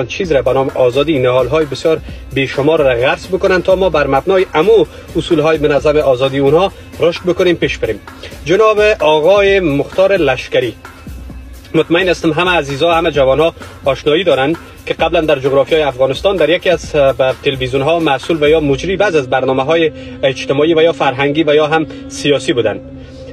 چیز را به نام آزادی نهال‌های بسیار بیشمار را غرس بکنن تا ما بر مبنای امو اصول‌های منظم آزادی اونها رشد بکنیم، پیش بریم. جناب آقای مختار لشکری، مطمئن هستم همه عزیزا، همه جوانها آشنایی دارن که قبلا در جغرافیای افغانستان در یکی از تلویزیون ها مسئول و یا مجری بعض از برنامه‌های اجتماعی و یا فرهنگی و یا هم سیاسی بودن.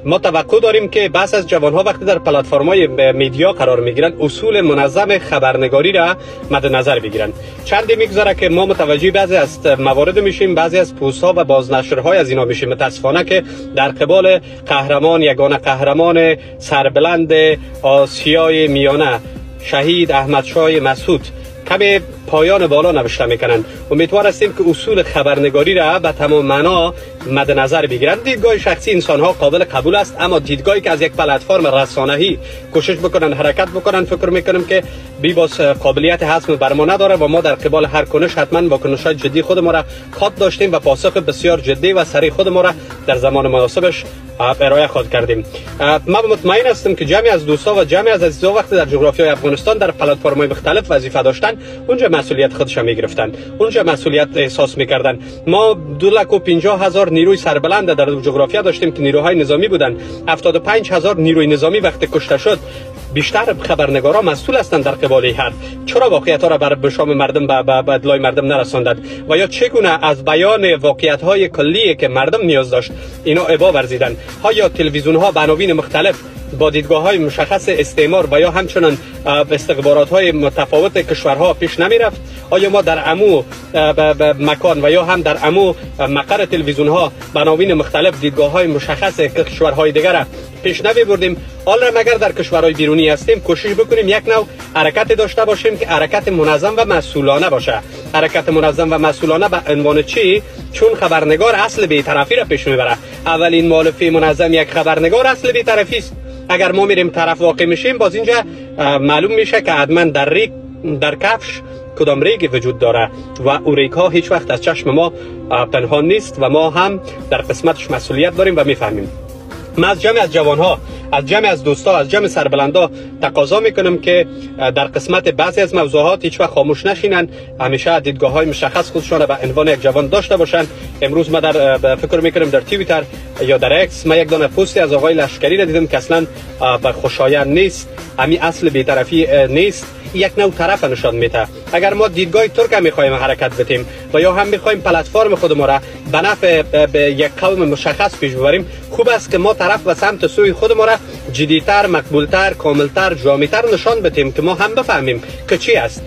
ما توقع داریم که بس از جوانها وقتی در پلتفرم‌های میدیا قرار میگیرن اصول منظم خبرنگاری را مد نظر بگیرن. چندی میگذره که ما متوجه بعضی از موارد میشیم، بعضی از پست ها و بازنشرهای از اینا میشیم، متاسفانه که در قبال قهرمان، یگانه قهرمان سربلند آسیای میانه شهید احمد شاه مسعود کمی پایان بالا نوشته میکنن. امیدوار هستیم که اصول خبرنگاری را به تمام معنا مد نظر بگیرن. دیدگاه شخصی انسان ها قابل قبول است، اما دیدگاهی که از یک پلتفرم رسانه‌ای کوشش بکنن حرکت بکنن، فکر میکنم که بی‌باس قابلیت حسم بر ما نداره و ما در قبال هر کنش حتما با کنش‌های جدی خود ما را خط داشتیم و پاسخ بسیار جدی و سریع خود ما را در زمان مناسبش ارائه خواهد کردیم. من مطمئن هستم که جمعی از دوستا و جمعی از عزیزا وقتی در جغرافیای افغانستان در پلتفرم‌های مختلف وظیفه داشتن، اونجا مسئولیت خودش میگرفتن، اونجا مسئولیت احساس میکردن. ما 250,000 نیروی سربلند در جغرافیا داشتیم که نیروهای نظامی بودن. 75,000 نیروی نظامی وقتی کشته شد، بیشتر خبرنگارا مسئول هستند در قبال هر. چرا واقعیت‌ها را بر بشام مردم به اطلاع مردم نرساندند و یا چگونه از بیان واقعیت‌های کلی که مردم نیاز داشت اینا ابا ورزیدند؟ یا تلویزیون‌ها به عناوین مختلف با دیدگاه‌های مشخص استعمار و یا همچنان استخبارات‌های متفاوت کشورها پیش نمی‌رفت؟ آیا ما در عمو مکان و یا هم در عمو مقر تلویزیون‌ها به عناوین مختلف دیدگاه‌های مشخص کشورهای دیگر پیش نمی‌بردیم؟ حالا مگر در کشورهای بیرونی هستیم کوشش بکنیم یک نوع حرکت داشته باشیم که حرکت منظم و مسئولانه باشه. حرکت منظم و مسئولانه به عنوان چی؟ چون خبرنگار اصل بی‌طرفی را پیش میبره. اولین مؤلفه منظم یک خبرنگار اصل بی‌طرفی است. اگر ما میریم طرف واقع میشیم، باز اینجا معلوم میشه که حتما در کفش کدام ریگ وجود داره و او ریگ ها هیچ وقت از چشم ما پنهان نیست و ما هم در قسمتش مسئولیت داریم و میفهمیم. من از جمع از جوانها، از جمع از دوستا، از جمع سربلندا تقاضا میکنم که در قسمت بعضی از موضوعات هیچ وقت خاموش نشینن، همیشه دیدگاه های مشخص خودشان به عنوان یک جوان داشته باشن. امروز ما در فکر میکنم در توییتر یا در اکس ما یک دونه پستی از آقای لشکری را دیدم که اصلا خوشایند نیست، همین اصل بی‌طرفی نیست، یک نوع طرف نشان میده. اگر ما دیدگاه ترک هم میخوایم حرکت بدیم و یا هم میخوایم پلتفرم خود ما را به نفع یک قوم مشخص پیش ببریم، خوب است که ما طرف و سمت سوی خود ما را جدی‌تر، مقبولتر، کاملتر، جامع‌تر نشان بدیم که ما هم بفهمیم که چی است.